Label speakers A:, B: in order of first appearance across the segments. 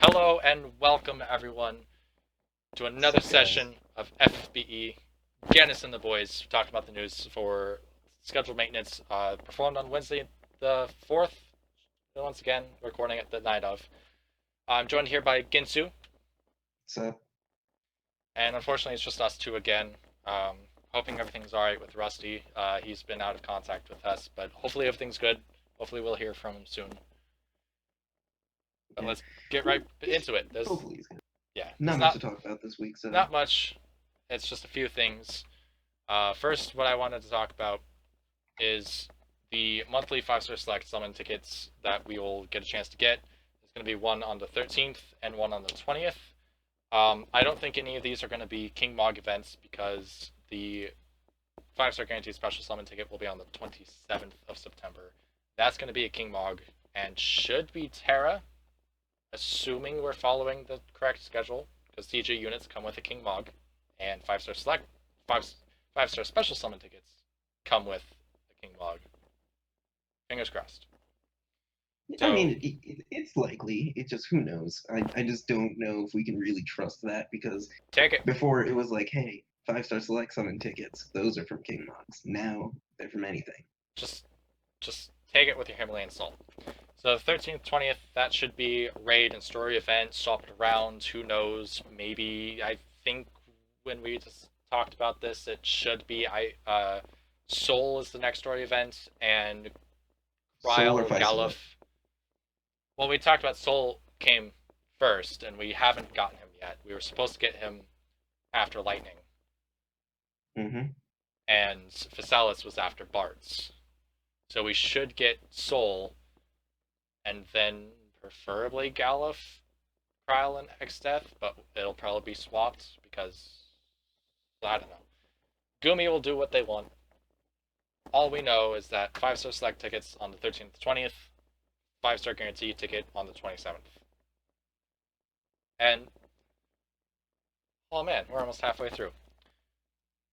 A: Hello and welcome everyone to
B: What's
A: another
B: up, guys?
A: session of FFBE. Ganas and the Boys talked about the news for scheduled maintenance performed on Wednesday the 4th. Once again, recording it the night of. I'm joined here by Ginsu,
B: What's up?
A: and unfortunately it's just us two again. Um, Hoping everything's alright with Rusty. He's been out of contact with us, but hopefully everything's good. Hopefully we'll hear from him soon. But
B: Yeah.
A: let's get
B: Well,
A: right into it.
B: hopefully he's good.
A: There's
B: Not much to talk about this week, so
A: not much. It's just a few things. First, what I wanted to talk about is the monthly 5-star select summon tickets that we will get a chance to get. There's going to be one on the 13th and one on the 20th. I don't think any of these are going to be King Mog events because the 5-star guaranteed special summon ticket will be on the 27th of September. That's going to be a King Mog and should be Terra, assuming we're following the correct schedule because TJ units come with a King Mog and 5-star select five 5-star special summon tickets come with a King Log. Fingers crossed.
B: I
A: So
B: mean, it's likely. It just who knows. I just don't know if we can really trust that because
A: take it.
B: before it was like, hey, 5-star select summon tickets. Those are from King Mox. Now they're from anything.
A: Just just take it with your Himalayan salt. So 13th, 20th, that should be raid and story event, swap it around. Who knows? Maybe I think when we just talked about this, it should be Soul is the next story event and
B: Solar
A: Ryle
B: 5 select.
A: Galuf. Well, we talked about Soul came first, and we haven't gotten him yet. We were supposed to get him after Lightning,
B: Mm-hmm.
A: and Physalis was after Bart's. So we should get Soul, and then preferably Galuf, Kryle, and Exdeath, but it'll probably be swapped because I don't know. Gumi will do what they want. All we know is that 5-star select tickets on the 13th, 20th, 5-star guarantee ticket on the 27th. And oh man, we're almost halfway through.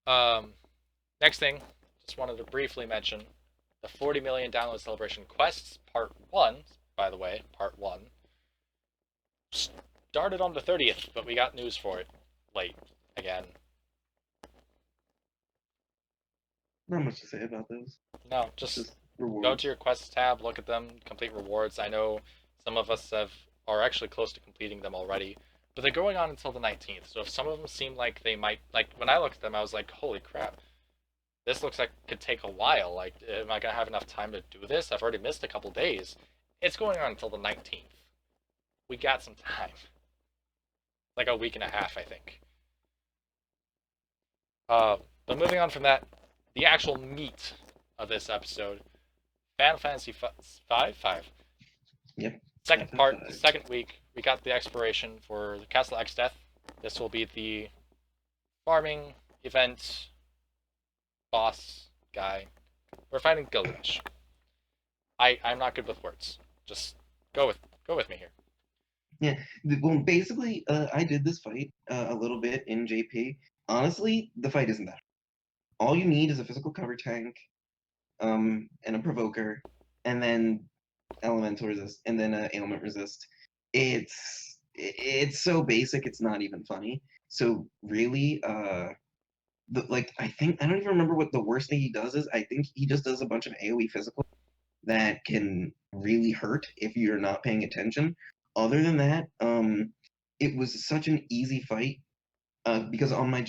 A: Um, Next thing, just wanted to briefly mention the 40 million download celebration quests part 1, by the way, part 1, started on the 30th, but we got news for it late again.
B: Not much to say about those.
A: No,
B: It's
A: just
B: just
A: go to
B: rewards.
A: your quests tab, look at them, complete rewards. I know some of us are actually close to completing them already, but they're going on until the 19th. So if some of them seem like they might, like when I looked at them, I was like, holy crap, this looks like it could take a while. Like, am I gonna have enough time to do this? I've already missed a couple days. It's going on until the 19th. We got some time, like a week and a half, I think. Uh, but moving on from that, the actual meat of this episode, Final Fantasy five,
B: Yep.
A: second part, the
B: FF5.
A: second week, we got the expiration for the Castle Exdeath. This will be the farming event boss guy. We're fighting Gilgamesh. I'm not good with words. Just go with go with me here.
B: Yeah. Well, basically, I did this fight a little bit in JP. Honestly, the fight isn't that. All you need is a physical cover tank, and a provoker, and then elemental resist, and then ailment resist. It's so basic, it's not even funny. So really, like I think I don't even remember what the worst thing he does is. I think he just does a bunch of AOE physical that can really hurt if you're not paying attention. Other than that, it was such an easy fight because on my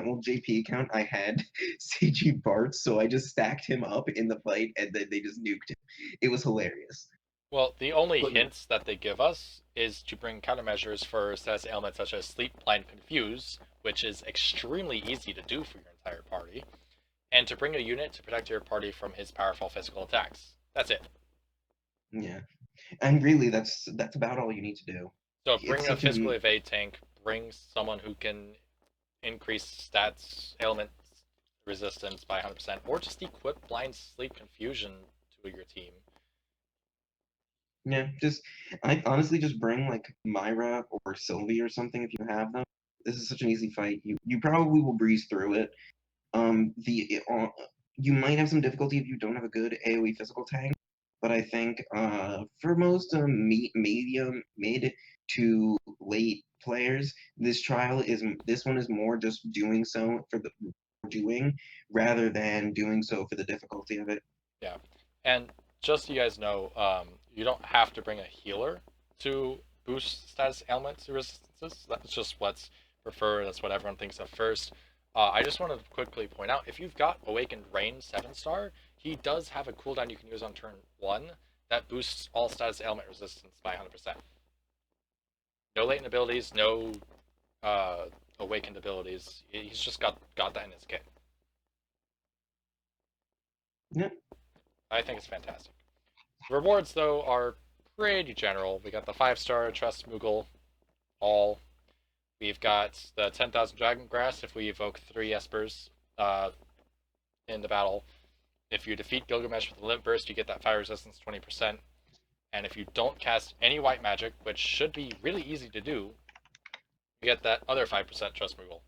B: old JP account, I had CG Bart, so I just stacked him up in the fight, and then they just nuked him. It was hilarious.
A: Well, the only
B: But no,
A: hints that they give us is to bring countermeasures for status ailments such as sleep, blind, confuse, which is extremely easy to do for your entire party, and to bring a unit to protect your party from his powerful physical attacks. That's it.
B: yeah, and really, that's about all you need to do.
A: So
B: It's
A: bring a
B: such
A: physical
B: an
A: evade tank, bring someone who can increase stats, ailment resistance by 100%, or just equip blind, sleep, confusion to your team.
B: yeah. Just I honestly just bring like Myra or Sylvie or something if you have them. This is such an easy fight. You probably will breeze through it. The you might have some difficulty if you don't have a good AOE physical tank. but I think for most medium mid to late players, this one is more just doing so for the doing rather than doing so for the difficulty of it.
A: Yeah, and just so you guys know, you don't have to bring a healer to boost status ailments resistances. That's just what's preferred. That's what everyone thinks of first. I just want to quickly point out, if you've got Awakened Rain 7-star, he does have a cooldown you can use on turn 1 that boosts all status ailment resistance by 100%. No latent abilities, no awakened abilities. He's just got that in his kit.
B: Yeah.
A: I think it's fantastic. Rewards, though, are pretty general. We got the 5-star Trust Moogle, all. We've got the 10,000 Dragon Grass if we evoke 3 Espers in the battle. If you defeat Gilgamesh with a Limp Burst, you get that fire resistance 20%. And if you don't cast any white magic, which should be really easy to do, you get that other 5% Trust Moogle.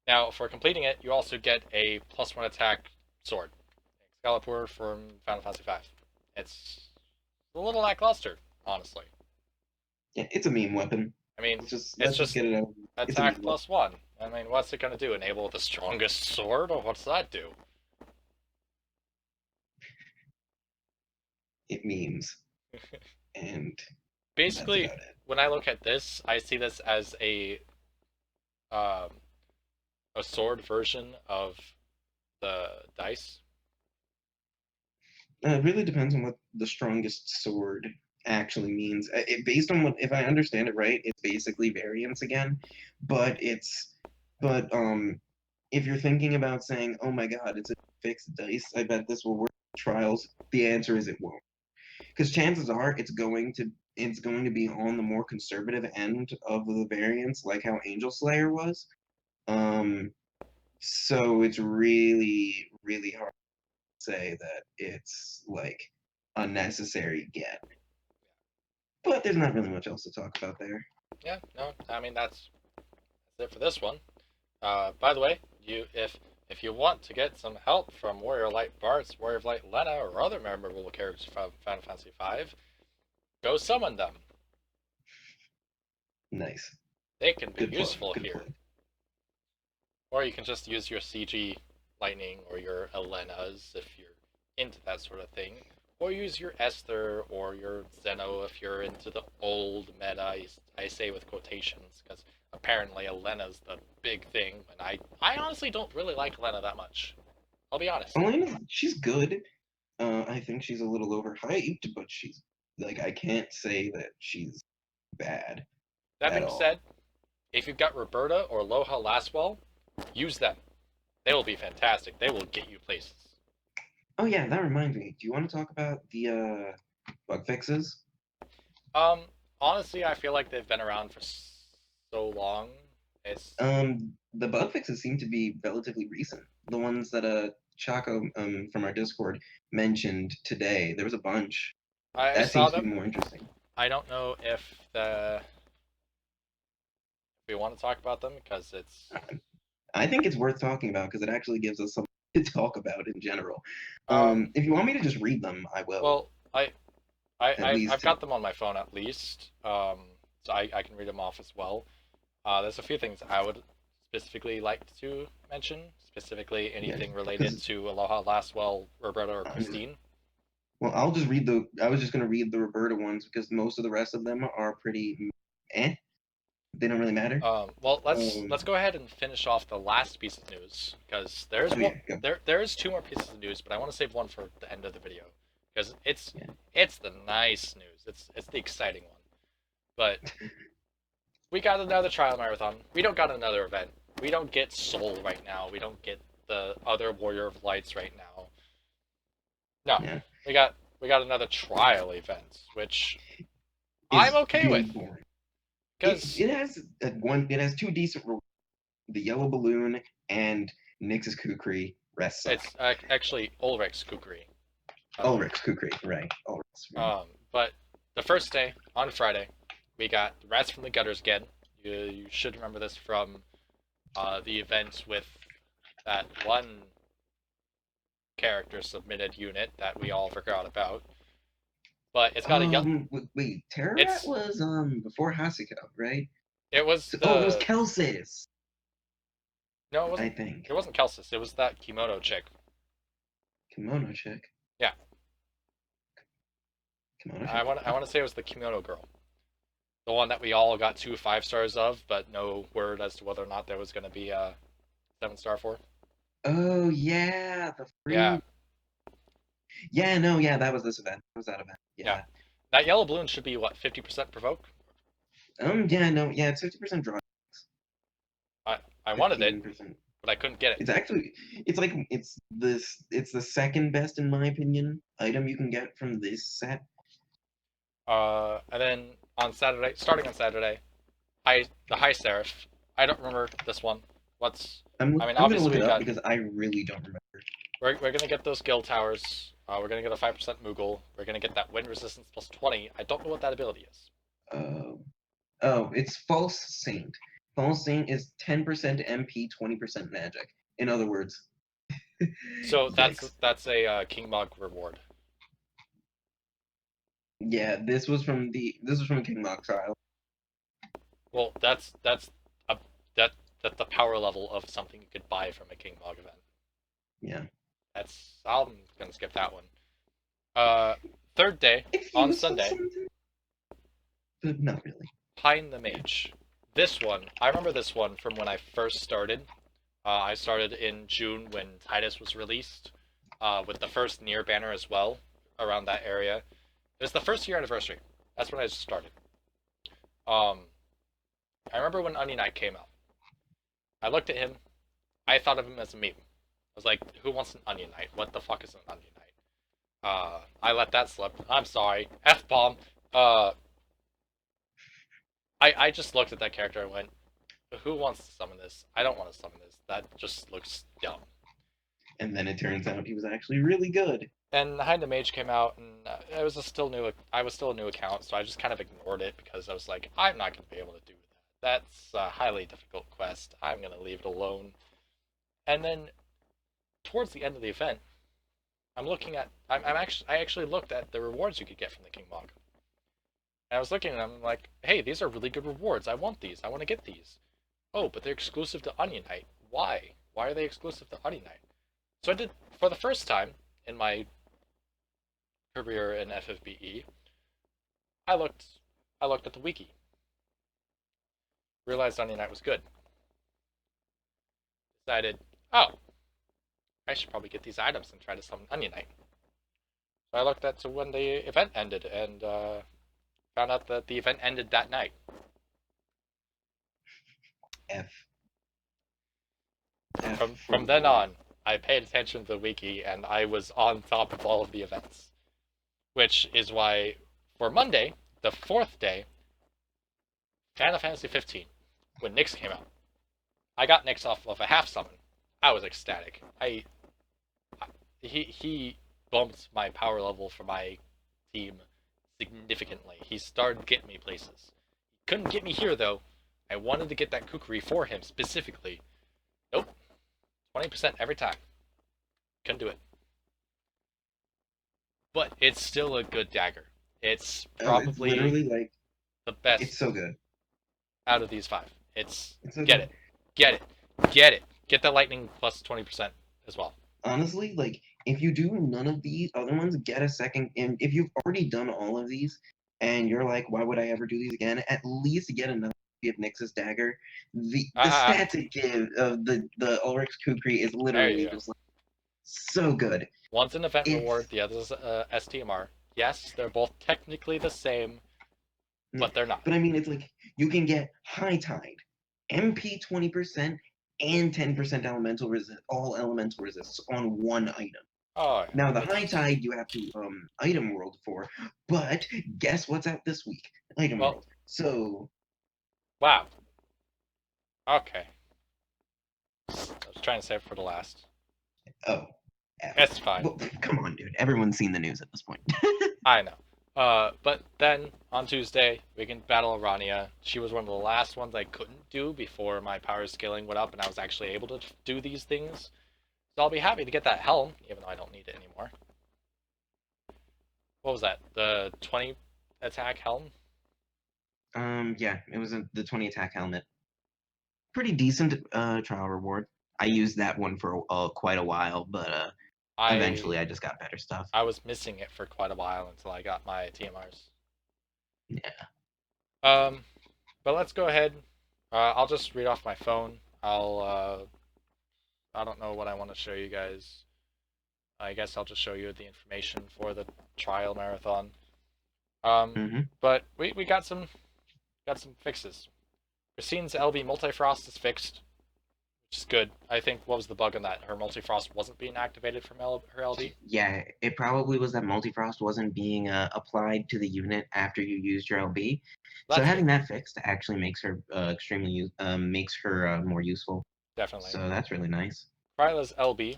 A: Now, for completing it, you also get a +1 attack sword. Excalibur from Final Fantasy V. It's a little lackluster, honestly.
B: Yeah, it's a meme weapon.
A: I mean, it's
B: Let's just
A: just
B: get it out. It's a meme
A: attack +1. I mean, what's it gonna do? Enable the strongest sword, or what's that do?
B: It memes, and that's
A: Basically,
B: about it.
A: when I look at this, I see this as um, a sword version of the dice.
B: It really depends on what the strongest sword actually means. Based on what, if I understand it right, it's basically variance again, but if you're thinking about saying, "Oh my God, it's a fixed dice," I bet this will work in trials. The answer is it won't, because chances are it's going to be on the more conservative end of the variance, like how Angel Slayer was. Um, so it's really, really hard say that it's like a necessary get. But there's not really much else to talk about there.
A: Yeah, no, I mean that's it for this one. By the way, if you want to get some help from Warrior Light Bartz, Warrior of Light Lena, or other memorable characters from Final Fantasy V, go summon them.
B: Nice.
A: They can be
B: Good plug.
A: useful
B: Good
A: here.
B: plug.
A: Or you can just use your CG Lightning or your Elenas if you're into that sort of thing. Or use your Esther or your Zeno if you're into the old meta, I say with quotations, because apparently Elena's the big thing, and I honestly don't really like Elena that much. I'll be honest.
B: Elena, she's good. I think she's a little overhyped, but she's like I can't say that she's bad
A: That
B: at
A: being
B: all.
A: said, if you've got Roberta or Loha Lastwell, use them. They will be fantastic. They will get you places.
B: Oh yeah, that reminds me. Do you want to talk about the bug fixes?
A: Um, Honestly, I feel like they've been around for so long. It's
B: The bug fixes seem to be relatively recent. The ones that Chaco from our Discord mentioned today. There was a bunch.
A: I
B: That
A: saw
B: seems to
A: them.
B: be more interesting.
A: I don't know if we want to talk about them because it's
B: I think it's worth talking about because it actually gives us something to talk about in general.
A: um
B: If you want me to just read them, I will.
A: well
B: At
A: I've
B: least,
A: got them on my phone at least, so I can read them off as well. There's a few things I would specifically like to mention, specifically
B: yeah,
A: anything related
B: because
A: to Aloha Lastwell, Roberta, or Christine.
B: well, I'll just read the. I was just gonna read the Roberta ones because most of the rest of them are pretty eh. They don't really matter.
A: Well,
B: Um,
A: let's go ahead and finish off the last piece of news because
B: oh yeah, go.
A: there is 2 more pieces of news, but I want to save one for the end of the video because
B: Yeah.
A: it's the nice news. It's the exciting one. But we got another trial marathon. We don't got another event. We don't get Soul right now. We don't get the other Warrior of Lights right now. No,
B: Yeah.
A: we got another trial event, which I'm
B: Is
A: okay
B: really
A: with
B: boring.
A: because
B: It has two decent rewards, the yellow balloon and Nyx's Kukri. Rest suck.
A: it's actually Ulrich's Kukri. Um,
B: Ulrich's Kukri, right? Ulrich's. Right.
A: but the first day on Friday, we got Rats from the Gutters again. You should remember this from the event with that one character submitted unit that we all forgot about. but it's got a yellow.
B: Wait, Terra Rat
A: It's
B: was before Hasuka, right?
A: it was
B: So, oh, it was
A: the
B: Kelsis,
A: no, it
B: I
A: wasn't.
B: think.
A: It wasn't Kelsis. It was that kimono chick.
B: Kimono chick.
A: Yeah,
B: Kimono
A: I
B: chick.
A: want I
B: Okay.
A: want to say it was the kimono girl, the one that we all got 2 5 stars of, but no word as to whether or not there was going to be a 7 star for.
B: Oh yeah, the
A: Yeah,
B: fruit. Yeah, no, yeah, that was this event. That was that event.
A: yeah.
B: Yeah.
A: That yellow balloon should be what 50% provoke.
B: Yeah, no, yeah, it's 50% draw,
A: I wanted it,
B: 15%.
A: but I couldn't get it.
B: It's actually, it's like it's the second best in my opinion item you can get from this set.
A: And then on Saturday, starting on Saturday, the high seraph. I don't remember this one. What's I mean,
B: I'm gonna look
A: obviously
B: it
A: we
B: up
A: got
B: because I really don't remember.
A: we're gonna get those guild towers. We're gonna get a 5% Moogle. We're gonna get that wind resistance plus 20. I don't know what that ability is.
B: Uh, oh, it's False Saint. False Saint is 10% MP, 20% magic. In other words,
A: So
B: yikes.
A: that's a King Mog reward.
B: Yeah, this was from King Mock trial.
A: Well, a that that's the power level of something you could buy from a King Mog event.
B: Yeah,
A: I'm gonna skip that one. Uh, Third day
B: it's
A: on
B: useful
A: Sunday,
B: sometimes, but not really.
A: Pine the Mage. This one, I remember this one from when I first started. I started in June when Titus was released, with the first Near banner as well, around that area. It was the first year anniversary. That's when I started. Um, I remember when Onion Knight came out. I looked at him. I thought of him as a meme. I was like, who wants an Onion Knight? What the fuck is an Onion Knight? I let that slip. I'm sorry. F bomb. Uh, I just looked at that character and went, who wants to summon this? I don't want to summon this. That just looks dumb.
B: And then it turns out he was actually really good.
A: And Behind the Mage came out, and it was still new. I was still a new account, so I just kind of ignored it because I was like, I'm not going to be able to do that. That's a highly difficult quest. I'm going to leave it alone. And then towards the end of the event, I actually looked at the rewards you could get from the King Mog. And I was looking at them I'm like, hey, these are really good rewards. I want these. I want to get these. Oh, but they're exclusive to Onion Knight. Why? Why are they exclusive to Onion Knight? So I did, for the first time in my career in FFBE, I looked I looked at the wiki. Realized Onion Knight was good. Decided, oh, I should probably get these items and try to summon Onion Knight. So I looked at when the event ended and found out that the event ended that night.
B: F. F
A: From then on, I paid attention to the wiki and I was on top of all of the events. Which is why for Monday, the fourth day, Final Fantasy 15, when Nyx came out, I got Nyx off of a half summon. I was ecstatic. He bumped my power level for my team significantly. He started getting me places. He couldn't get me here though. I wanted to get that kukri for him specifically. Nope. 20% every time. Couldn't do it. But it's still a good dagger. It's
B: It's
A: probably
B: literally like
A: the
B: it's
A: best
B: so good.
A: out of these 5. It's
B: It's so
A: get
B: good.
A: it. Get it. Get it. Get that lightning plus 20% as well.
B: Honestly, like if you do none of these other ones, get a second. And if you've already done all of these, and you're like, why would I ever do these again? At least get another of Nyx's dagger. The stat to give of the Ulrich's Kukri is
A: There you
B: literally
A: go.
B: just like so good.
A: One's an event reward,
B: It's
A: the other's STMR. Yes, they're both technically the same,
B: yeah,
A: but they're not.
B: but I mean, it's like you can get High Tide, MP 20%, and 10% elemental resist, all elemental resists on one item.
A: Oh, yeah.
B: Now the High
A: It's,
B: Tide you have to item world for, but guess what's out this week? Item
A: well,
B: world. So
A: wow. Okay. I was trying to save it for the last.
B: oh, F.
A: It's fine.
B: Well, come on, dude. Everyone's seen the news at this point.
A: I know. But then on Tuesday, we can battle Arania. She was one of the last ones I couldn't do before my power scaling went up and I was actually able to do these things. So I'll be happy to get that helm, even though I don't need it anymore. What was that? The 20 attack helm?
B: Yeah, it was the 20 attack helmet. Pretty decent trial reward. I used that one for quite a while, but
A: I
B: eventually I just got better stuff.
A: I was missing it for quite a while until I got my TMRs.
B: Yeah.
A: Um, but let's go ahead. I'll just read off my phone. I don't know what I want to show you guys. I guess I'll just show you the information for the trial marathon. Um,
B: hmm
A: but we got some fixes. Christine's LB multifrost is fixed, which is good. I think what was the bug on that? Her multifrost wasn't being activated from her LB.
B: Yeah, it probably was that multifrost wasn't being applied to the unit after you used your LB. So
A: That's good,
B: having that fixed actually makes her makes her more useful.
A: definitely.
B: So that's really nice.
A: Kryla's LB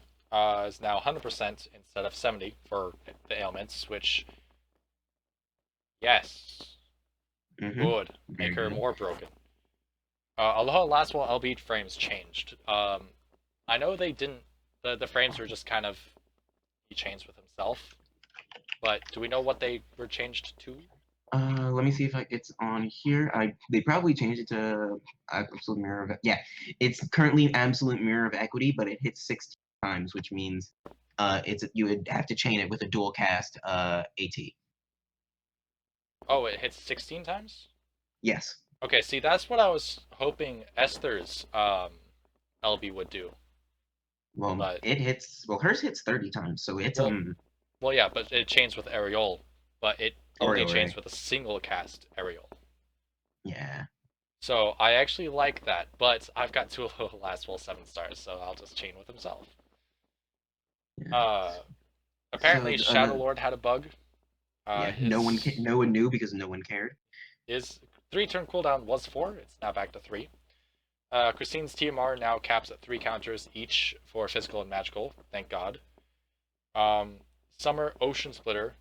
A: is now 100% instead of 70 for the ailments, which yes
B: hmm
A: would make
B: Very
A: her
B: good.
A: more broken. Aloha Lastwall LB frames changed. I know they didn't. The frames were just kind of he changed with himself, but do we know what they were changed to?
B: Let me see if it's on here. They probably changed it to absolute mirror of yeah. It's currently absolute mirror of equity, but it hits 16 times, which means it's you would have to chain it with a dual cast AT.
A: Oh, it hits 16 times.
B: Yes.
A: Okay, see that's what I was hoping Esther's LB would do,
B: Well,
A: but
B: hers hits 30 times, so it's
A: well, well yeah, but it chains with Aerial, but it only
B: Oriole
A: chains
B: Ray.
A: with a single cast Aerial.
B: Yeah.
A: So I actually like that, but I've got two last full 7 stars, so I'll just chain with himself.
B: Yeah.
A: Uh,
B: So
A: apparently Shadow Lord had a bug.
B: yeah,
A: His
B: no one knew because no one cared.
A: his 3 turn cooldown was 4. It's now back to 3. Christine's TMR now caps at 3 counters each for physical and magical. Thank God. Um, Summer Ocean Splitter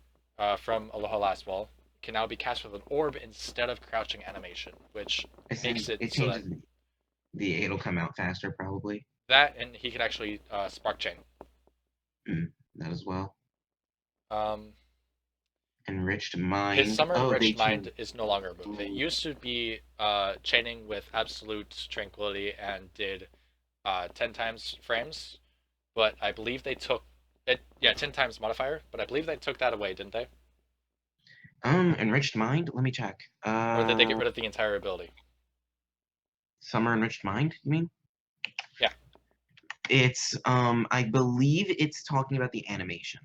A: from Aloha Last Wall can now be cast with an orb instead of crouching animation, which makes it
B: It
A: so that
B: changes it'll come out faster probably.
A: and he can actually spark chain.
B: That as well.
A: Um,
B: Enriched
A: his
B: mind.
A: Summer
B: Oh, they
A: Enriched
B: changed.
A: Mind is no longer a move. It used to be chaining with Absolute Tranquility and did 10 times frames, but I believe they took it. Yeah, 10 times modifier, but I believe they took that away, didn't they?
B: Enriched mind. Let me check.
A: Or did they get rid of the entire ability?
B: Summer enriched mind. You mean?
A: Yeah.
B: It's I believe it's talking about the animation.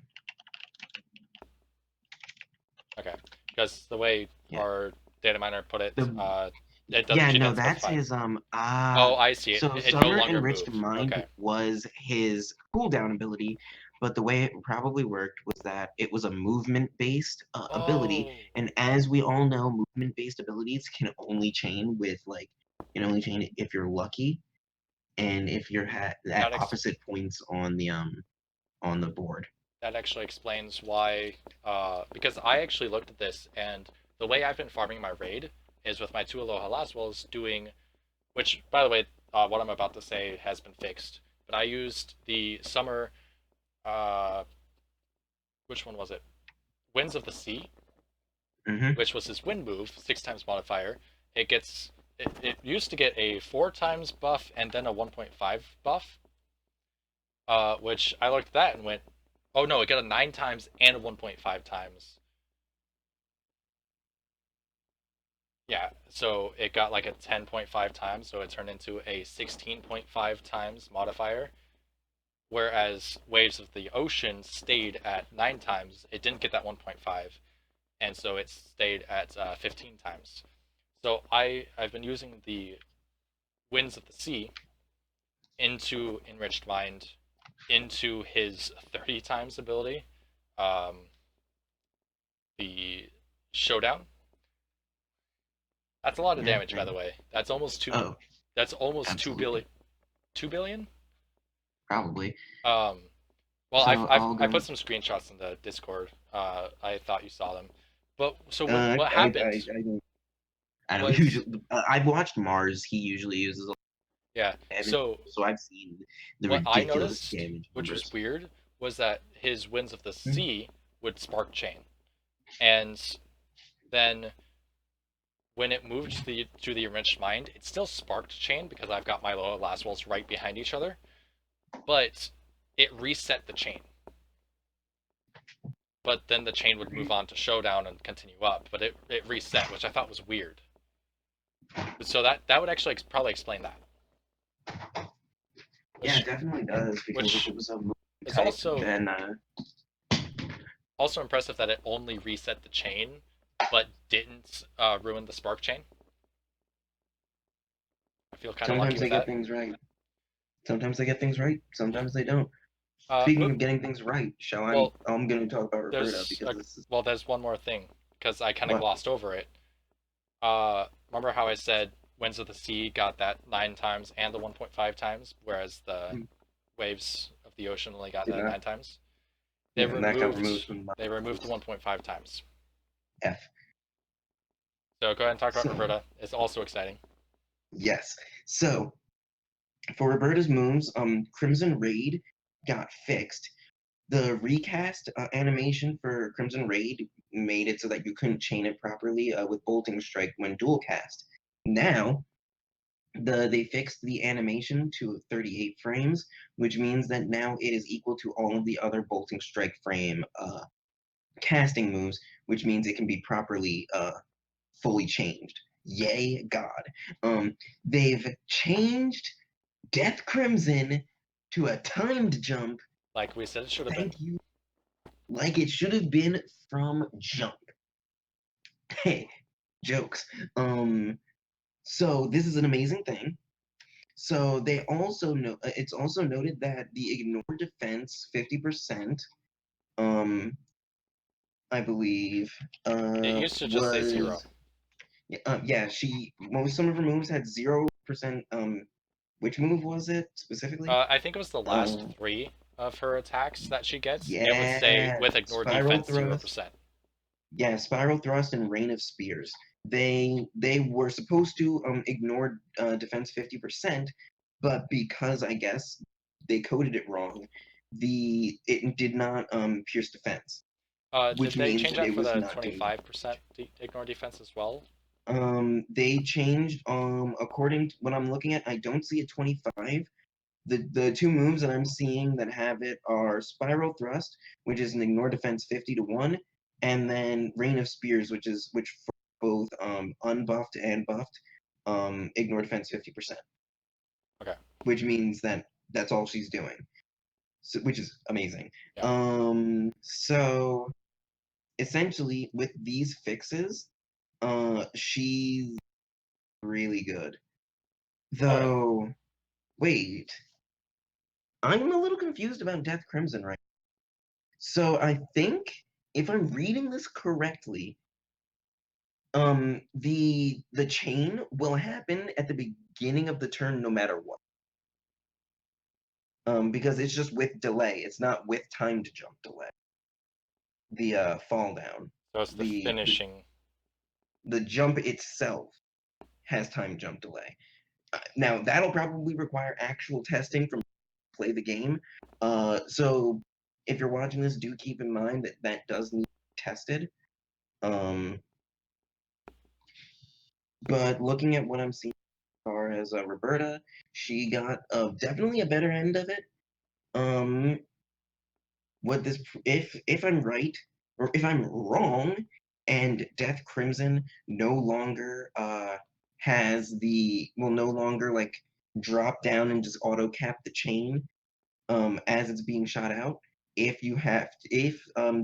A: Okay. Because the way
B: Yeah.
A: our data miner put it,
B: The
A: it
B: yeah,
A: she
B: no,
A: didn't
B: that's
A: specify.
B: his
A: Oh, I see it.
B: so
A: It no
B: Summer
A: longer
B: Enriched
A: moved.
B: Mind
A: Okay.
B: was his cooldown ability, but the way it probably worked was that it was a movement based ability,
A: Oh,
B: and as we all know, movement based abilities can only chain it if you're lucky and if you're at
A: that ex-
B: opposite points on the board.
A: that actually explains why. Because I actually looked at this, and the way I've been farming my raid is with my 2 Aloha Last Wells doing, which by the way, what I'm about to say has been fixed. But I used the summer. Uh, which one was it? Winds of the Sea,
B: hmm
A: which was his wind move, 6 times modifier. It used to get a 4 times buff and then a 1.5 buff, which I looked at that and went, oh no, it got a 9 times and a 1.5 times. Yeah, so it got like a 10.5 times, so it turned into a 16.5 times modifier. Whereas Waves of the Ocean stayed at 9 times. It didn't get that 1.5, and so it stayed at 15 times. So I've been using the Winds of the Sea into Enriched Mind into his 30 times ability, um, the Showdown. That's a lot of
B: Yeah,
A: damage, by the way. That's almost two.
B: oh,
A: That's almost two
B: absolutely.
A: billion. 2 billion.
B: Probably.
A: Um, well,
B: So I'll
A: I
B: go.
A: put some screenshots in the Discord. I thought you saw them, but so what
B: I
A: happened
B: I don't
A: was
B: usually. I've watched Mars. He usually uses a lot
A: yeah.
B: of damage,
A: So
B: so I've seen the
A: what I
B: ridiculous
A: noticed,
B: damage
A: which was
B: numbers.
A: weird, was that his Winds of the
B: Mhm.
A: Sea would spark chain. And then when it moved to the enriched mind, it still sparked chain because I've got my lower last walls right behind each other, but it reset the chain. But then the chain would move on to showdown and continue up, but it reset, which I thought was weird. So that would actually probably explain that.
B: Yeah, it
A: Which
B: definitely does, because if
A: which
B: it was a moving
A: is
B: type, then
A: also impressive that it only reset the chain, but didn't ruin the spark chain. I feel kind of lucky
B: sometimes
A: with
B: they get
A: that.
B: things right. Sometimes they get things right.
A: Yeah.
B: Sometimes they don't. Speaking
A: Mo-
B: of getting things right, shall I?
A: well,
B: I'm going to talk about Roberta because this is
A: there's one more thing because I kind of
B: what.
A: glossed over it. Remember how I said Winds of the Sea got that 9 times and the 1.5 times, whereas the
B: Hmm,
A: Waves of the Ocean only got
B: did
A: that
B: not.
A: 9 times. They
B: Yeah, and that got
A: removed
B: removed from my
A: they removed the
B: list.
A: 1.5 times.
B: F.
A: So go ahead and talk about
B: So
A: Roberta. It's also exciting.
B: yes. So for Roberta's moves, Crimson Raid got fixed. The recast animation for Crimson Raid made it so that you couldn't chain it properly with Bolting Strike when dual cast. Now they fixed the animation to 38 frames, which means that now it is equal to all of the other Bolting Strike frame casting moves, which means it can be properly fully changed. Yay, God. They've changed Death Crimson to a timed jump.
A: Like we said, it should have been.
B: Thank you. Like it should have been from jump. Hey, jokes. So this is an amazing thing. So they also know it's also noted that the ignore defense 50%, um, I believe,
A: It used to just say zero.
B: was yeah, she most some of her moves had 0%. Which move was it specifically?
A: I think it was the last
B: Um,
A: 3 of her attacks that she gets. It would say
B: yeah,
A: with ignore
B: spiral
A: defense
B: thrust.
A: 0%.
B: Yeah, spiral thrust and rain of spears. They were supposed to ignore defense 50%, but because I guess they coded it wrong, the it did not pierce defense,
A: Did
B: which
A: they
B: means
A: change
B: that
A: that
B: it
A: for
B: was
A: the
B: not doing
A: 25% ignore defense as well?
B: They changed according to what I'm looking at, I don't see a 25. The two moves that I'm seeing that have it are Spiral Thrust, which is an ignore defense 50 to 1, and then Rain of Spears, which for both unbuffed and buffed, ignore defense 50%,
A: Okay.
B: which means that that's all she's doing. So, which is amazing.
A: Yeah.
B: So essentially with these fixes, she's really good.
A: Oh yeah.
B: Though, wait, I'm a little confused about Death Crimson right. So I think if I'm reading this correctly, the chain will happen at the beginning of the turn no matter what. Because it's just with delay. It's not with timed jump delay. The fall down.
A: So it's the
B: The, the
A: finishing.
B: the jump itself has time jump delay. Now that'll probably require actual testing from play the game. So if you're watching this, do keep in mind that that does need to be tested. Um, but looking at what I'm seeing as far as Roberta, she got definitely a better end of it. Um, what this if I'm right or if I'm wrong, and Death Crimson no longer has the will no longer like drop down and just auto cap the chain as it's being shot out. If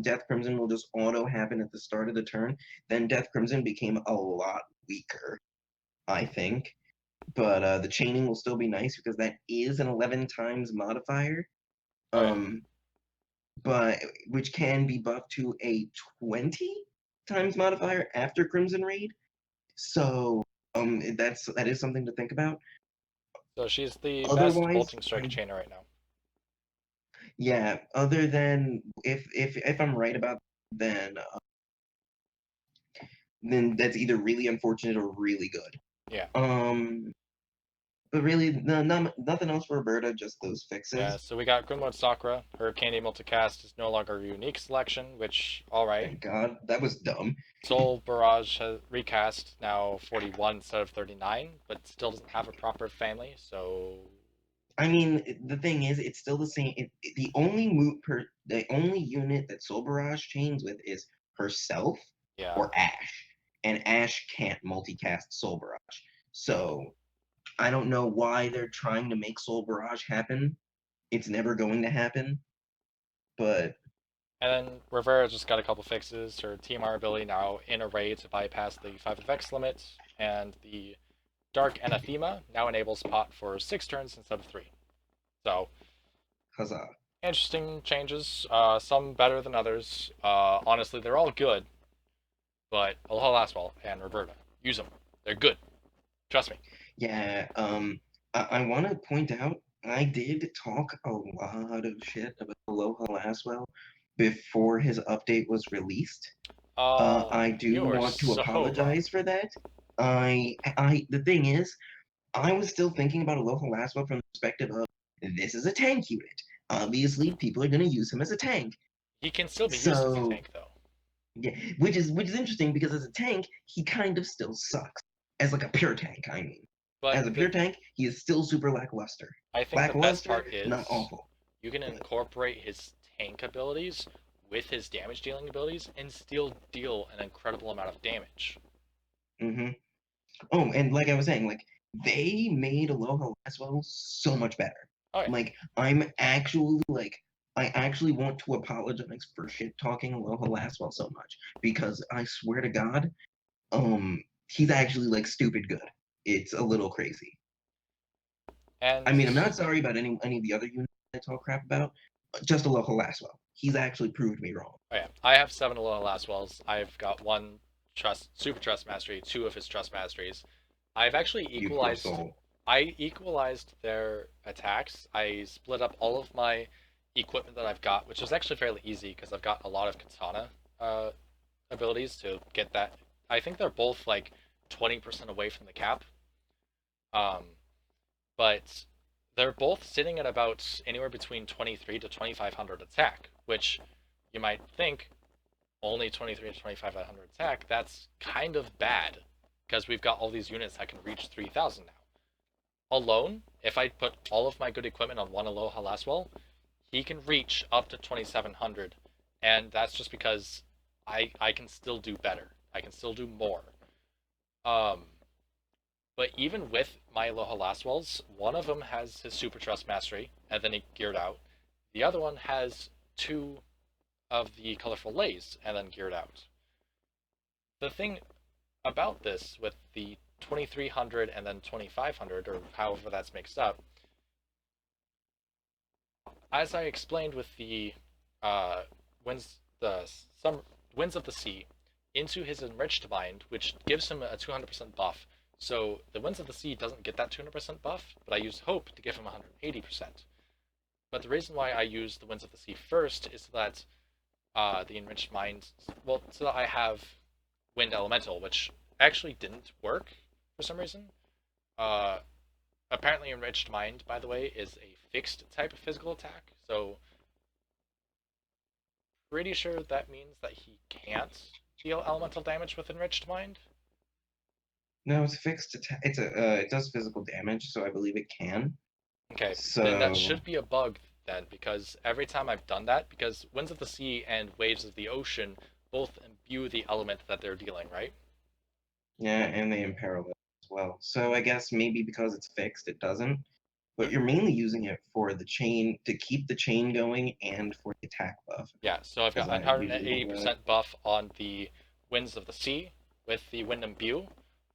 B: Death Crimson will just auto happen at the start of the turn, then Death Crimson became a lot weaker, I think. But the chaining will still be nice because that is an 11 times modifier.
A: Oh yeah.
B: Um, but which can be buffed to a 20 times modifier after Crimson Raid. So that is something to think about.
A: So she's the best
B: Otherwise,
A: bolting strike chainer right now.
B: yeah, other than if I'm right about then that's either really unfortunate or really good.
A: Yeah.
B: Um But really, no, nothing else for Roberta, just those
A: Yeah,
B: fixes.
A: so we got Grimlock Sakura. Her Candy Multicast is no longer a unique selection, which, alright.
B: Thank God. That was dumb.
A: Soul Barrage has recast, now 41 instead of 39, but still doesn't have a proper family, so
B: I mean, the thing is, it's still the same. The only the only unit that Soul Barrage chains with is herself
A: yeah.
B: or Ash, and Ash can't multicast Soul Barrage. So I don't know why they're trying to make Soul Barrage happen. It's never going to happen. But
A: And then Rivera just got a couple fixes. Her TMR ability now in array to bypass the 5FX limit, and the Dark Anathema now enables pot for 6 turns instead of 3. So,
B: huzzah!
A: interesting changes. Some better than others. Honestly, they're all good, but Aloha Lastwell and Roberta, use them. They're good. Trust me.
B: Yeah. I want to point out I did talk a lot of shit about Aloha Laswell before his update was released. I do
A: You are
B: want to
A: so wrong.
B: apologize for that. The thing is, I was still thinking about Aloha Laswell from the perspective of this is a tank unit. Obviously, people are going to use him as a tank.
A: He can still be used as a
B: So
A: tank, though.
B: yeah, which is interesting because as a tank, he kind of still sucks. As like a pure tank, I mean.
A: But
B: As a pure tank, he is still super lackluster.
A: I think the best
B: Lackluster,
A: part
B: not
A: is
B: awful.
A: you can
B: But
A: incorporate his tank abilities with his damage dealing abilities and still deal an incredible amount of damage.
B: hmm Oh, and like I was saying, like they made Aloha Laswell so much better.
A: Oh yeah.
B: Like I actually want to apologize for shit talking Aloha Laswell so much because I swear to God, he's actually like stupid good. It's a little crazy.
A: And
B: I mean, I'm not sorry about any of the other units I talk crap about. Just Aloha Laswell. He's actually proved me wrong.
A: oh yeah, I have 7 Alola Lastwells. I've got 1 super trust mastery, 2 of his trust masteries. I've actually
B: You poor
A: equalized
B: soul.
A: I equalized their attacks. I split up all of my equipment that I've got, which is actually fairly easy because I've got a lot of katana uh, abilities to get that. I think they're both like 20% away from the cap. Um, but they're both sitting at about anywhere between 23 to 2500 attack, which you might think only 23 to 2500 attack, that's kind of bad because we've got all these units that can reach 3000 now. Alone, if I put all of my good equipment on one Aloha Laswell, he can reach up to 2700, and that's just because I can still do better. I can still do more. Um, but even with my Aloha Lastwells, one of them has his Super Trust Mastery, and then he geared out. The other one has 2 of the Colorful Lays, and then geared out. The thing about this with the 2300 and then 2500, or however that's mixed up, as I explained with the uh, winds, the some winds of the sea, into his enriched mind, which gives him a 200% buff. So the winds of the sea doesn't get that 200% buff, but I use hope to give him 180%. But the reason why I use the winds of the sea first is so that the enriched mind, well, so that I have wind elemental, which actually didn't work for some reason. Uh, Apparently, enriched mind, by the way, is a fixed type of physical attack. So pretty sure that means that he can't deal elemental damage with enriched mind.
B: No, it's fixed. It does physical damage, so I believe it can.
A: Okay, then that
B: So
A: should be a bug then, because every time I've done that, because winds of the sea and waves of the ocean both imbue the element that they're dealing, right?
B: yeah, and they imperil it as well. So I guess maybe because it's fixed, it doesn't. But
A: Hmm?
B: you're mainly using it for the chain to keep the chain going and for the attack buff,
A: Yeah, so I've
B: as
A: got
B: I usually look at it.
A: 180% buff on the winds of the sea with the wind imbue.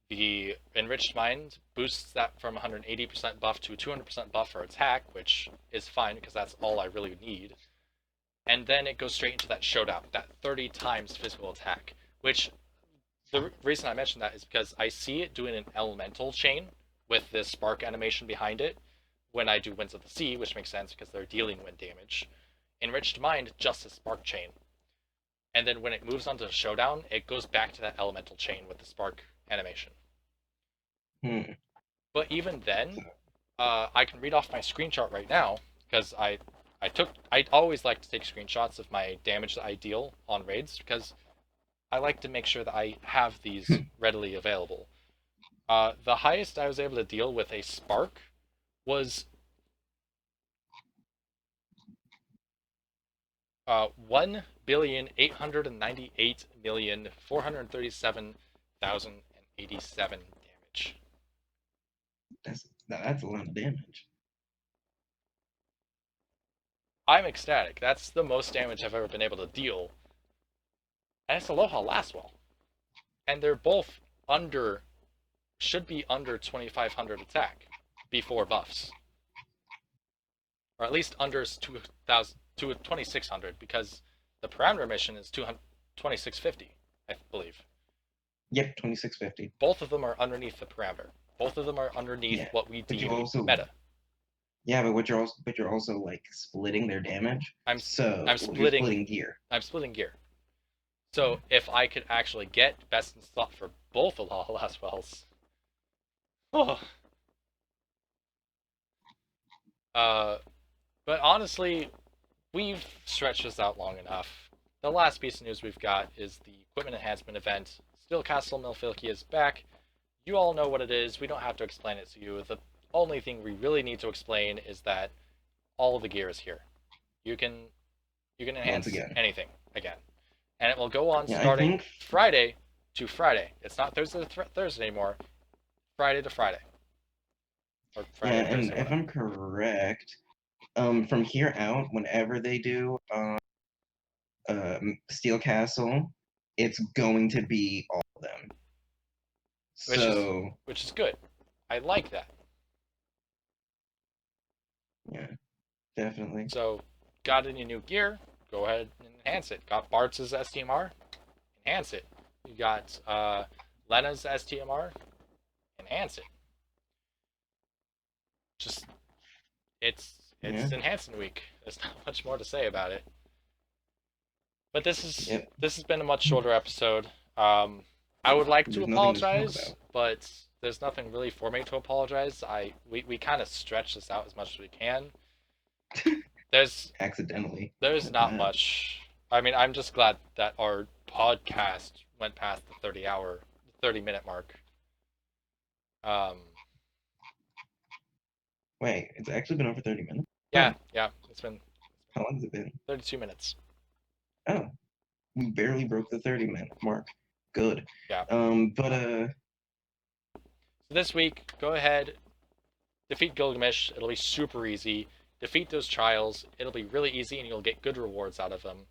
A: The enriched mind boosts that from 180% buff to 200% buff for attack, which is fine because that's all I really need. And then it goes straight into that showdown, that 30 times physical attack, which the reason I mention that is because I see it doing an elemental chain with this spark animation behind it when I do Winds of the Sea, which makes sense because they're dealing wind damage. Enriched Mind, just a spark chain. And then when it moves on to Showdown, it goes back to that elemental chain with the spark animation.
B: Hmm.
A: But even then, I can read off my screenshot right now because I always like to take screenshots of my damage that I deal on raids because I like to make sure that I have these readily available. The highest I was able to deal with a spark was 1,898,437,087 damage.
B: That's a lot of damage.
A: I'm ecstatic. That's the most damage I've ever been able to deal, and it's Aloha Lastwell. And they're both under, should be under 2,500 attack before buffs, or at least under 2,000 to 2,600 because the parameter mission is 2,650, I believe.
B: Yep, 2650.
A: Both of them are underneath the parameter. Both of them are underneath
B: Yeah,
A: what we
B: but you
A: deem
B: also
A: meta.
B: yeah, but you're also like splitting their damage.
A: I'm
B: So
A: I'm
B: you're
A: splitting
B: splitting gear.
A: I'm splitting gear. So if I could actually get best in slot for both of the last wells, oh. But honestly, we've stretched this out long enough. The last piece of news we've got is the equipment enhancement event. Steel Castle Milfilky is back. You all know what it is. We don't have to explain it to you. The only thing we really need to explain is that all of the gear is here. You can enhance anything again, and it will go on
B: Yeah,
A: starting Friday to Friday. It's not Thursday to Thursday anymore. Friday to Friday. Or Friday
B: yeah,
A: to Thursday,
B: and if
A: whatever.
B: I'm correct, from here out, whenever they do Steel Castle, it's going to be all of them. So
A: which is good. I like that.
B: yeah, definitely.
A: So, got any new gear? Go ahead and enhance it. Got Bart's STMR? Enhance it. You got Lena's STMR? Enhance it. Just it's enhancing week. There's not much more to say about it. But this has been a much shorter episode. I would like to apologize, but there's nothing really for me to apologize. We kind of stretch this out as much as we can. There's not much. I mean, I'm just glad that our podcast went past the 30-minute mark.
B: Wait, it's actually been over 30 minutes?
A: Yeah, yeah. It's been.
B: How long has it been?
A: 32 minutes.
B: Oh, we barely broke the 30-minute mark. Good.
A: Yeah.
B: So
A: this week, go ahead, defeat Gilgamesh. It'll be super easy. Defeat those trials. It'll be really easy, and you'll get good rewards out of them.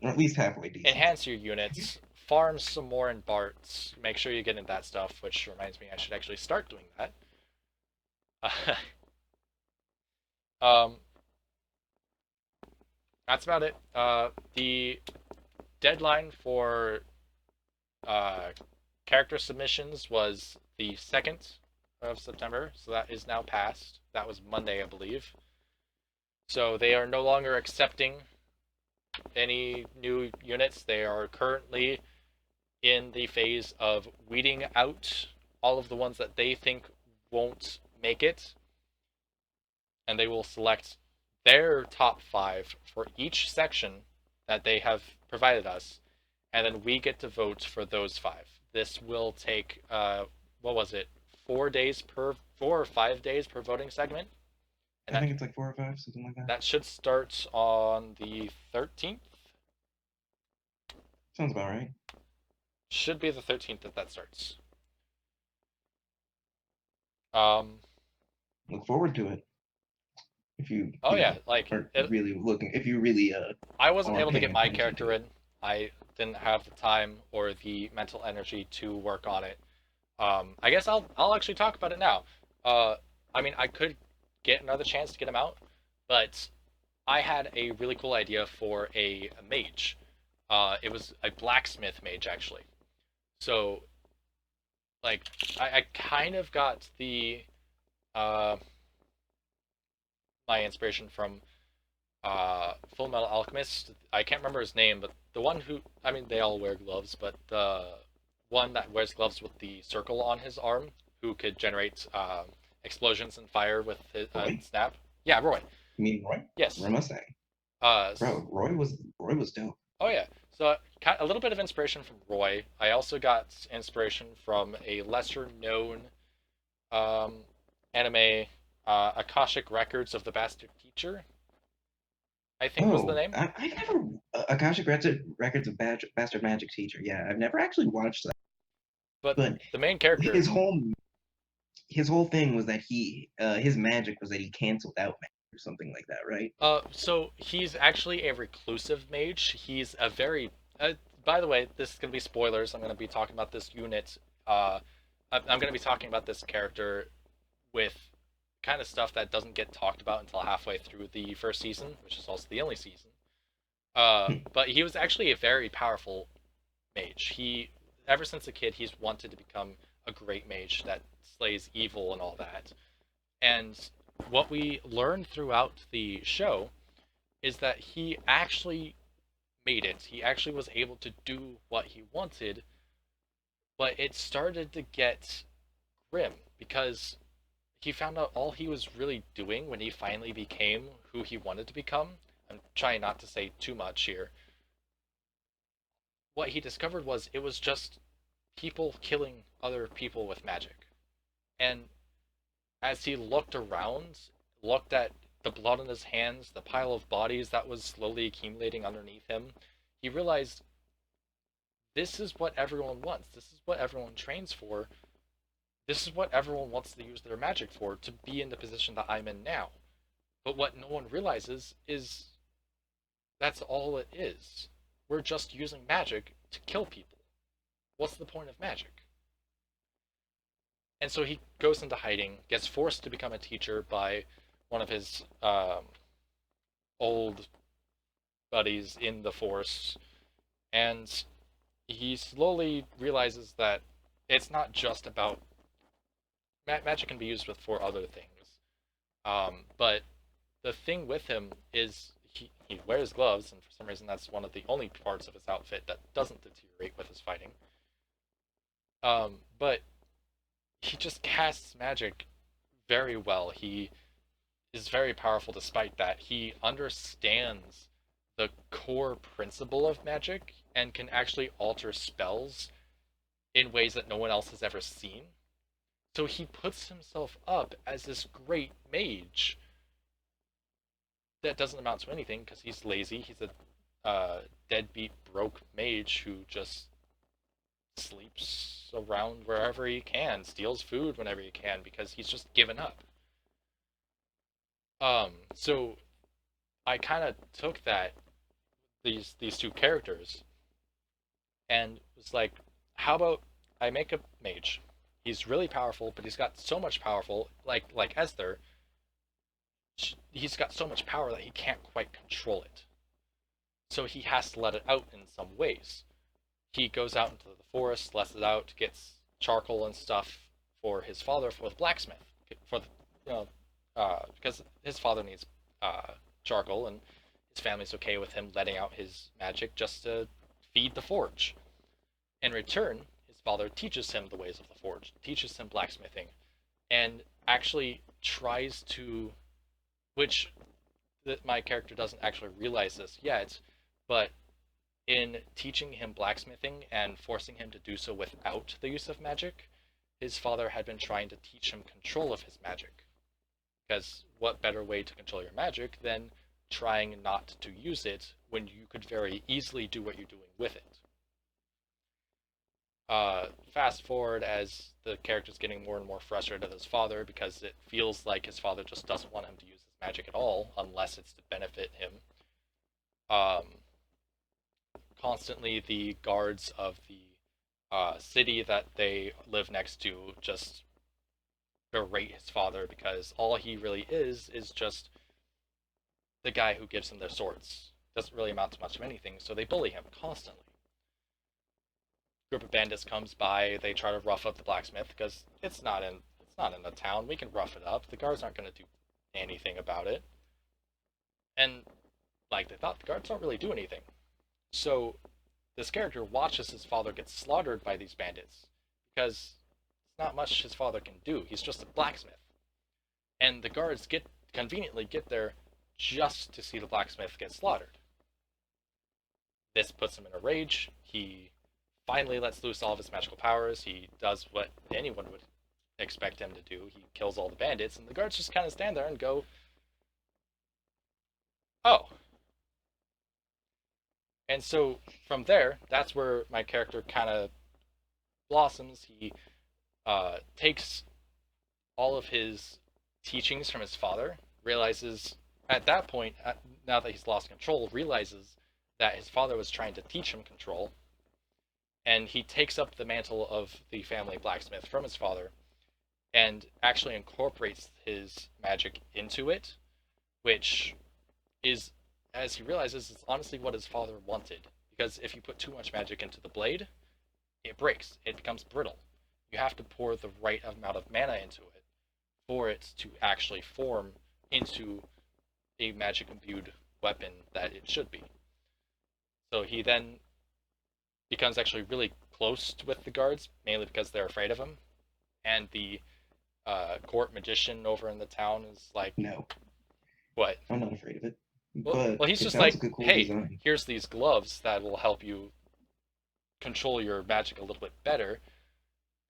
B: Or at least halfway decent.
A: Enhance your units. Farm some more in Bart's. Make sure you get into that stuff, which reminds me I should actually start doing that. That's about it. The deadline for character submissions was the 2nd of September, so that is now passed. That was Monday, I believe. So they are no longer accepting any new units. They are currently in the phase of weeding out all of the ones that they think won't make it, and they will select their top 5 for each section that they have provided us, and then we get to vote for those 5. This will take 4 or 5 days per voting segment.
B: And I think it's like 4 or 5, something like that.
A: That should start on the 13th.
B: Sounds about right.
A: Should be the 13th that starts.
B: Look forward to it. If you really
A: I wasn't able to get my character in. I didn't have the time or the mental energy to work on it. I guess I'll actually talk about it now. I mean, I could get another chance to get him out, but I had a really cool idea for a mage. It was a blacksmith mage, actually. So, like, I kind of got the my inspiration from Full Metal Alchemist. I can't remember his name, but the one who, I mean, they all wear gloves, but the one that wears gloves with the circle on his arm, who could generate explosions and fire with his
B: Roy?
A: snap. Yeah, Roy.
B: You mean Roy? Roy
A: Yes.
B: Mustang.
A: Uh,
B: Bro, Roy was dope.
A: oh yeah. So a little bit of inspiration from Roy. I also got inspiration from a lesser known um, anime, Akashic Records of the Bastard Teacher. I think was the
B: Oh,
A: name.
B: I've never Akashic Records of Bastard Magic Teacher. Yeah, I've never actually watched that.
A: But
B: But
A: the main character.
B: his whole thing was that his magic was that he canceled out magic or something like that, right?
A: So he's actually a reclusive mage. He's a very. By the way, this is gonna be spoilers. I'm gonna be talking about this unit. I'm gonna be talking about this character with kind of stuff that doesn't get talked about until halfway through the first season, which is also the only season. But he was actually a very powerful mage. Ever since a kid, he's wanted to become a great mage that slays evil and all that. And what we learn throughout the show is that he actually made it. He actually was able to do what he wanted, but it started to get grim because he found out all he was really doing when he finally became who he wanted to become. I'm trying not to say too much here. What he discovered was it was just people killing other people with magic. And as he looked around, looked at the blood on his hands, the pile of bodies that was slowly accumulating underneath him, he realized this is what everyone wants. This is what everyone trains for. This is what everyone wants to use their magic for, to be in the position that I'm in now. But what no one realizes is that's all it is. We're just using magic to kill people. What's the point of magic? And so he goes into hiding, gets forced to become a teacher by one of his old buddies in the force, and he slowly realizes that it's not just about magic can be used with for other things. But the thing with him is he wears gloves, and for some reason that's one of the only parts of his outfit that doesn't deteriorate with his fighting. But he just casts magic very well. He is very powerful despite that. He understands the core principle of magic and can actually alter spells in ways that no one else has ever seen. So he puts himself up as this great mage that doesn't amount to anything because he's lazy. He's a deadbeat broke mage who just sleeps around wherever he can, steals food whenever he can because he's just given up. So I kind of took these two characters and was like, how about I make a mage? He's really powerful, but he's got so much powerful, like Esther, he's got so much power that he can't quite control it. So he has to let it out in some ways. He goes out into the forest, lets it out, gets charcoal and stuff for his father for the blacksmith, for the, you know, because his father needs charcoal, and his family's okay with him letting out his magic just to feed the forge. In return, his father teaches him the ways of the forge, teaches him blacksmithing, and actually tries to, which my character doesn't actually realize this yet, but in teaching him blacksmithing and forcing him to do so without the use of magic, his father had been trying to teach him control of his magic. Because what better way to control your magic than trying not to use it when you could very easily do what you're doing with it? Fast forward as the character's getting more and more frustrated with his father because it feels like his father just doesn't want him to use his magic at all unless it's to benefit him. Um, Constantly, the guards of the city that they live next to just berate his father because all he really is just the guy who gives them their swords. Doesn't really amount to much of anything, so they bully him constantly. Group of bandits comes by, they try to rough up the blacksmith because it's not in the town. We can rough it up. The guards aren't going to do anything about it. And like they thought, the guards don't really do anything. So this character watches his father get slaughtered by these bandits because it's not much his father can do. He's just a blacksmith. and the guards get conveniently get there just to see the blacksmith get slaughtered. This puts him in a rage. He finally lets loose all of his magical powers. He does what anyone would expect him to do. He kills all the bandits, and the guards just kind of stand there and go, "Oh." And so from there, that's where my character kind of blossoms. He takes all of his teachings from his father, realizes at that point, now that he's lost control, realizes that his father was trying to teach him control, and he takes up the mantle of the family blacksmith from his father and actually incorporates his magic into it, which is, as he realizes, is honestly what his father wanted. Because if you put too much magic into the blade, it breaks, it becomes brittle. You have to pour the right amount of mana into it for it to actually form into a magic imbued weapon that it should be. So he then becomes actually really close with the guards, mainly because they're afraid of him. And the court magician over in the town is like,
B: No,
A: "What?"
B: I'm not afraid of it.
A: Well,
B: But
A: he's
B: it
A: just
B: sounds
A: like,
B: like a cool
A: "Hey,
B: design.
A: here's these gloves that will help you control your magic a little bit better."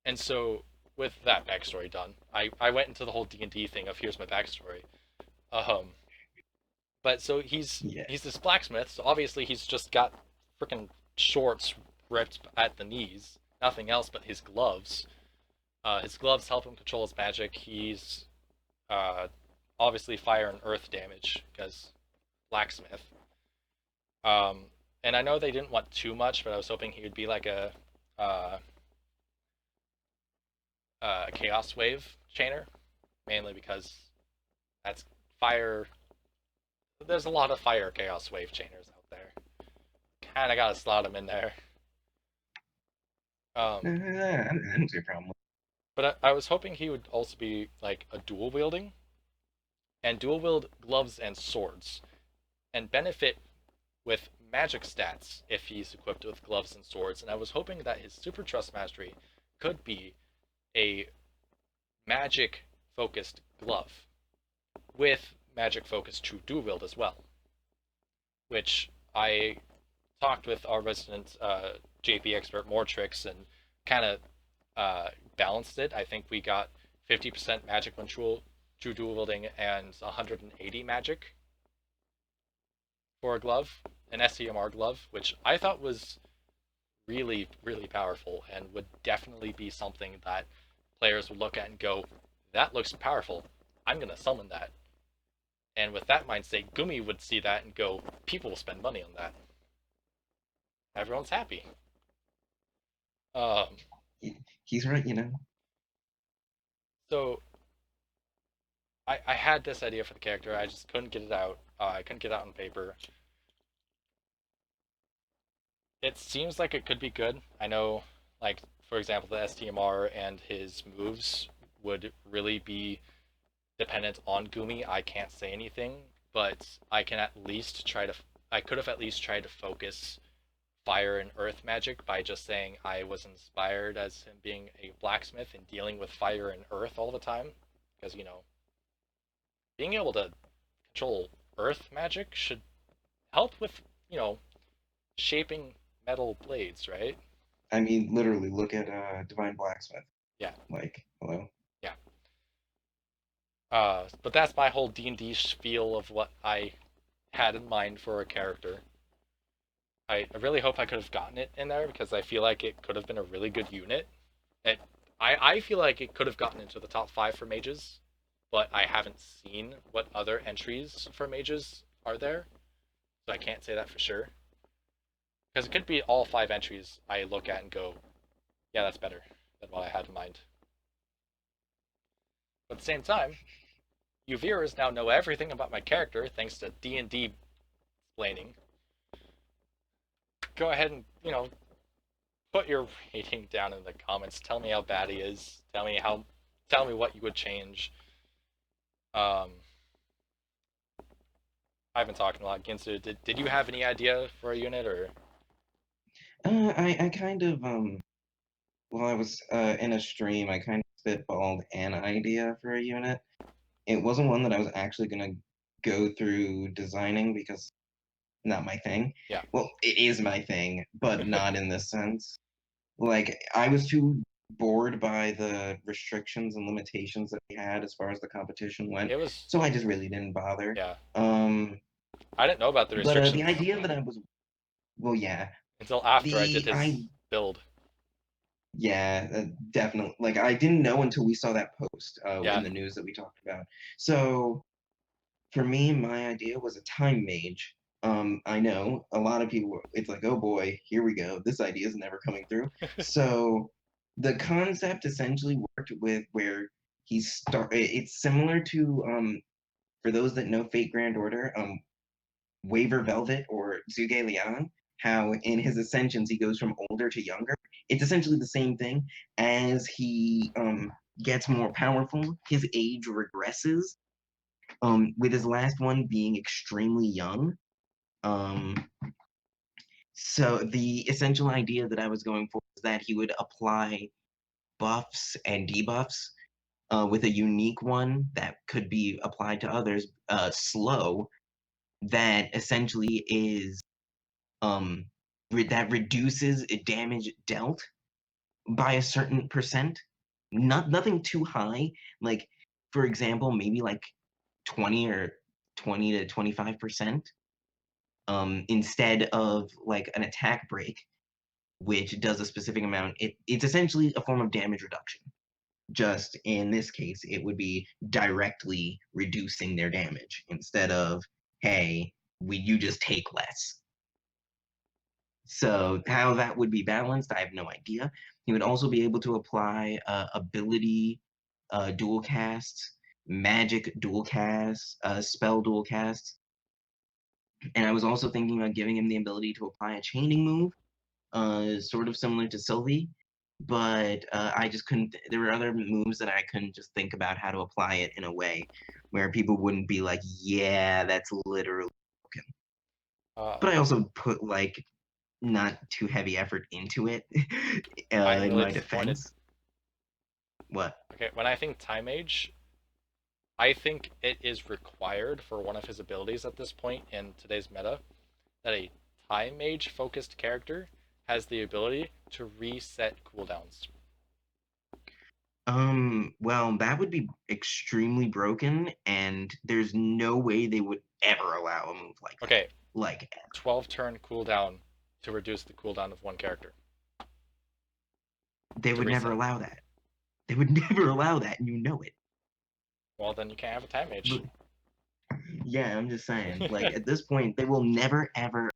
A: And so, with that backstory done, I went into the whole D&D thing of here's my backstory. Um, but so
B: Yeah.
A: he's this blacksmith, so obviously he's just got freaking shorts ripped at the knees, nothing else but his gloves. His gloves help him control his magic. He's uh, obviously fire and earth damage because blacksmith. Um, and I know they didn't want too much, but I was hoping he would be like uh, a chaos wave chainer, mainly because that's fire. There's a lot of fire chaos wave chainers out there. Kind of gotta slot them in there. Um,
B: I don't see a problem with
A: but I was hoping he would also be like a dual wielding and dual wield gloves and swords and benefit with magic stats if he's equipped with gloves and swords. And I was hoping that his super trust mastery could be a magic focused glove with magic focused true dual wield as well, which I talked with our resident JP expert Mortrix and kind of balanced it. I think we got 50% magic when true dual wielding and 180 magic for a glove, an SCMR glove, which I thought was really, really powerful and would definitely be something that players would look at and go, that looks powerful. I'm going to summon that. And with that mindset, Gumi would see that and go, people will spend money on that. Everyone's happy. Um,
B: He's right, you know.
A: so I had this idea for the character. I just couldn't get it out. I couldn't get it out on paper. It seems like it could be good. I know, like, for example, the STMR and his moves would really be dependent on Gumi. I can't say anything, but I can at least try to. I could have at least tried to focus fire and earth magic by just saying I was inspired as him being a blacksmith and dealing with fire and earth all the time. Because, being able to control earth magic should help with, shaping metal blades, right?
B: I mean, literally, look at Divine Blacksmith.
A: Yeah,
B: Like, hello.
A: yeah. But that's my whole D&D spiel of what I had in mind for a character. I really hope I could have gotten it in there because I feel like it could have been a really good unit. It, I feel like it could have gotten into the top 5 for mages, but I haven't seen what other entries for mages are there, so I can't say that for sure. Because it could be all 5 entries I look at and go, yeah, that's better than what I had in mind. But at the same time, you viewers now know everything about my character thanks to D&D explaining. Go ahead and, put your rating down in the comments. Tell me how bad he is. Tell me what you would change. Um, I've been talking a lot. Ginsu, did you have any idea for a unit or?
B: I kind of while I was in a stream, I kind of spitballed an idea for a unit. it wasn't one that I was actually gonna go through designing because not my thing.
A: Yeah.
B: Well, it is my thing, but not in this sense. Like I was too bored by the restrictions and limitations that we had as far as the competition went,
A: It was,
B: so I just really didn't bother.
A: yeah.
B: Um,
A: I didn't know about the
B: but the
A: restrictions
B: idea that I was, well, yeah,
A: until after I did
B: the
A: his
B: I
A: build.
B: yeah, definitely. Like I didn't know until we saw that post in
A: Yeah.
B: the news that we talked about. So for me, my idea was a time mage. I know a lot of people, it's like, oh boy, here we go. This idea is never coming through. So the concept essentially worked with where it's similar to for those that know Fate Grand Order, Waver Velvet or Zuge Liang, how in his ascensions he goes from older to younger. It's essentially the same thing. As he gets more powerful, his age regresses, with his last one being extremely young. Um, so the essential idea that I was going for was that he would apply buffs and debuffs with a unique one that could be applied to others, slow, that essentially is that reduces damage dealt by a certain percent. Nothing too high. Like for example, maybe like 20 to 25%. Instead of like an attack break, which does a specific amount. It's essentially a form of damage reduction. Just in this case, it would be directly reducing their damage instead of, hey, you just take less. So how that would be balanced, I have no idea. He would also be able to apply ability dual casts, magic dual casts, spell dual casts. And I was also thinking about giving him the ability to apply a chaining move, sort of similar to Sylvie, but I just couldn't. There were other moves that I couldn't just think about how to apply it in a way where people wouldn't be like, "Yeah, that's literally broken."
A: Uh,
B: But I also put like not too heavy effort into it.
A: I'm
B: In
A: really
B: my
A: disappointed.
B: defense, what?
A: Okay, when I think Time Age, I think it is required for one of his abilities at this point in today's meta that a Time Mage focused character has the ability to reset cooldowns.
B: Well, that would be extremely broken, and there's no way they would ever allow a move like that.
A: Okay,
B: Like
A: 12 turn cooldown to reduce the cooldown of one character
B: they
A: to
B: would never
A: reset.
B: allow that. They would never allow that, and you know it.
A: Well, then you can't have a Time Mage.
B: But yeah, I'm just saying. Like at this point, they will never, ever,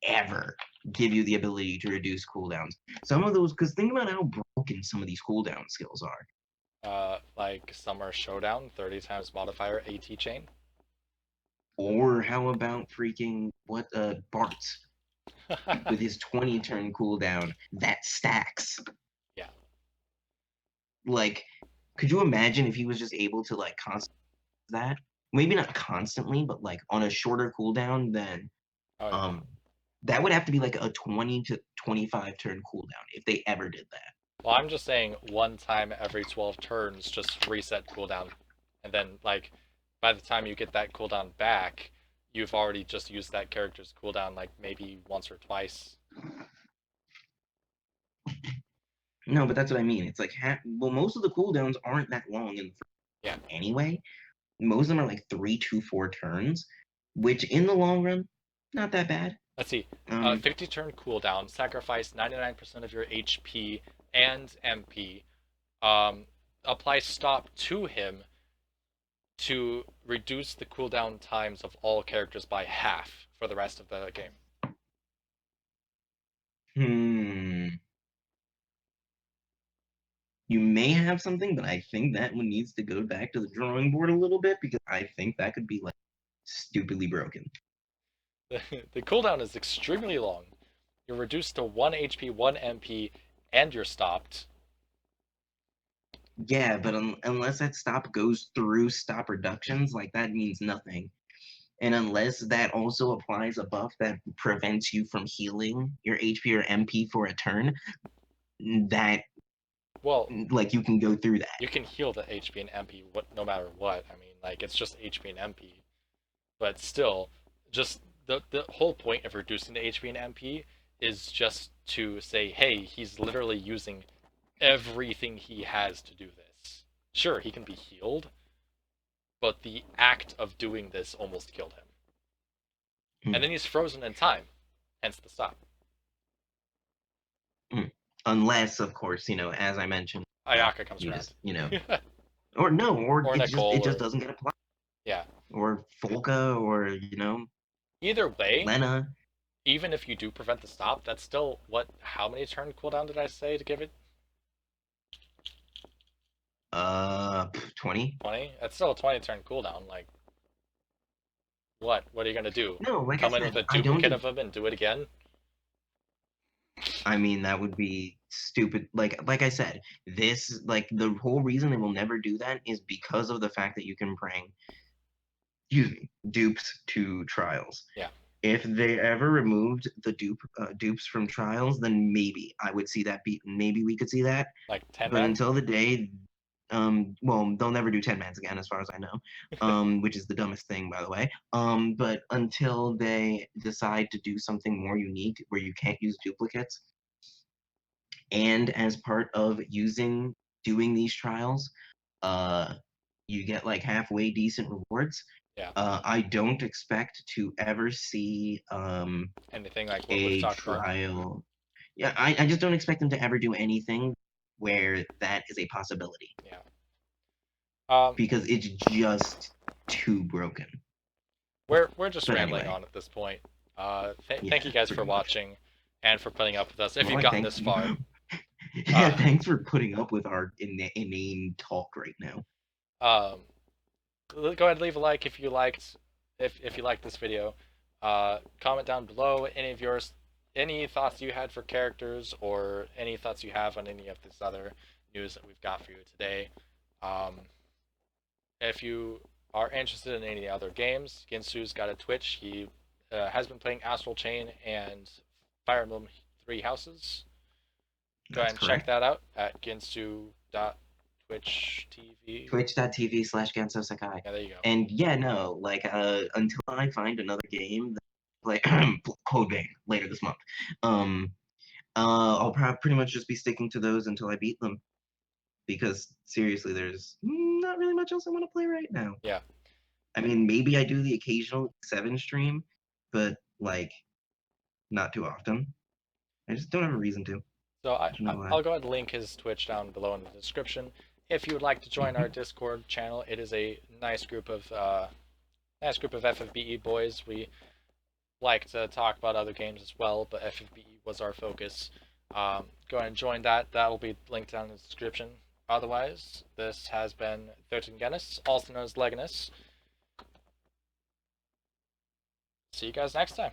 B: ever give you the ability to reduce cooldowns. Some of those, because think about how broken some of these cooldown skills are.
A: Like Summer Showdown, 30 times modifier AT chain.
B: Or how about freaking what Bart's with his 20 turn cooldown that stacks.
A: Yeah.
B: Like, could you imagine if he was just able to like constantly that? Maybe not constantly, but like on a shorter cooldown, then
A: Oh yeah.
B: um that would have to be like a 20 to 25 turn cooldown if they ever did that.
A: Well, I'm just saying one time every 12 turns, just reset cooldown. And then, like, by the time you get that cooldown back, you've already just used that character's cooldown, like, maybe once or twice.
B: No, but that's what I mean. It's like well, most of the cooldowns aren't that long in the first
A: Yeah.
B: game anyway. Most of them are like 3 to 4 turns, which in the long run, not that bad.
A: Let's see.
B: Um,
A: 50 turn cooldown, sacrifice 99% of your HP and MP. Apply stop to him to reduce the cooldown times of all characters by half for the rest of the game.
B: hmm. You may have something, but I think that one needs to go back to the drawing board a little bit because I think that could be like stupidly broken.
A: The cooldown is extremely long. You're reduced to 1 HP, 1 MP, and you're stopped.
B: Yeah, but unless that stop goes through stop reductions, like that means nothing. And unless that also applies a buff that prevents you from healing your HP or MP for a turn, that
A: Well,
B: like you can go through that.
A: you can heal the HP and MP no matter what. I mean, Like it's just HP and MP. But still, just the whole point of reducing the HP and MP is just to say, hey, he's literally using everything he has to do this. Sure, he can be healed, but the act of doing this almost killed him.
B: Hmm.
A: And then he's frozen in time, hence the stop.
B: Unless, of course, as I mentioned,
A: Ayaka comes
B: you
A: around.
B: just, or no, or
A: Or Nicole,
B: it just
A: or
B: doesn't get applied,
A: yeah.
B: or Folka, or
A: Either way,
B: Lena.
A: even if you do prevent the stop, that's still what? How many turn cooldown did I say to give it?
B: 20.
A: 20. That's still a 20 turn cooldown. Like what? What are you gonna do?
B: No, like I
A: Come in with
B: said,
A: a
B: I don't.
A: duplicate of him and do it again?
B: I mean, that would be stupid. Like I said, like the whole reason they will never do that is because of the fact that you can bring, excuse me, dupes to trials.
A: Yeah.
B: If they ever removed the dupes from trials, then maybe I would see that. Maybe we could see that.
A: Like 10
B: But
A: man.
B: until the day, well, they'll never do 10 mans again, as far as I know, which is the dumbest thing, by the way. But until they decide to do something more unique where you can't use duplicates, and as part of doing these trials, uh, you get like halfway decent rewards.
A: Yeah.
B: I don't expect to ever see
A: Anything like what we've
B: a
A: talked about.
B: trial. Yeah, I just don't expect them to ever do anything where that is a possibility
A: Yeah. Um,
B: because it's just too broken.
A: we're just
B: But
A: rambling
B: anyway,
A: on at this point. Thank
B: yeah,
A: you guys for
B: pretty much.
A: watching and for putting up with us. If
B: More
A: you've
B: like
A: gotten
B: thank
A: this
B: you.
A: far,
B: Yeah,
A: uh,
B: thanks for putting up with our inane talk right now.
A: um, go ahead and leave a like if you liked if you liked this video. Comment down below any thoughts you had for characters or any thoughts you have on any of this other news that we've got for you today. Um, if you are interested in any other games, Ginsu's got a Twitch. He has been playing Astral Chain and Fire Emblem Three Houses. Go ahead
B: That's
A: and check
B: correct.
A: that out at ginsu.twitch.tv.
B: Twitch.tv/Genso Sakai.
A: Yeah, there you go.
B: And yeah, no, like until I find another game that like Code Vein later this month, I'll pretty much just be sticking to those until I beat them. Because seriously, there's not really much else I want to play right now.
A: Yeah.
B: I mean, maybe I do the occasional 7 stream, but like not too often. I just don't have a reason to.
A: So
B: I don't know why.
A: I'll go ahead and link his Twitch down below in the description. If you would like to join our Discord channel, it is a nice group of FFBE boys. We like to talk about other games as well, but FFBE was our focus. Go ahead and join that. That will be linked down in the description. Otherwise, this has been 13 Ganas, also known as Leganas. See you guys next time.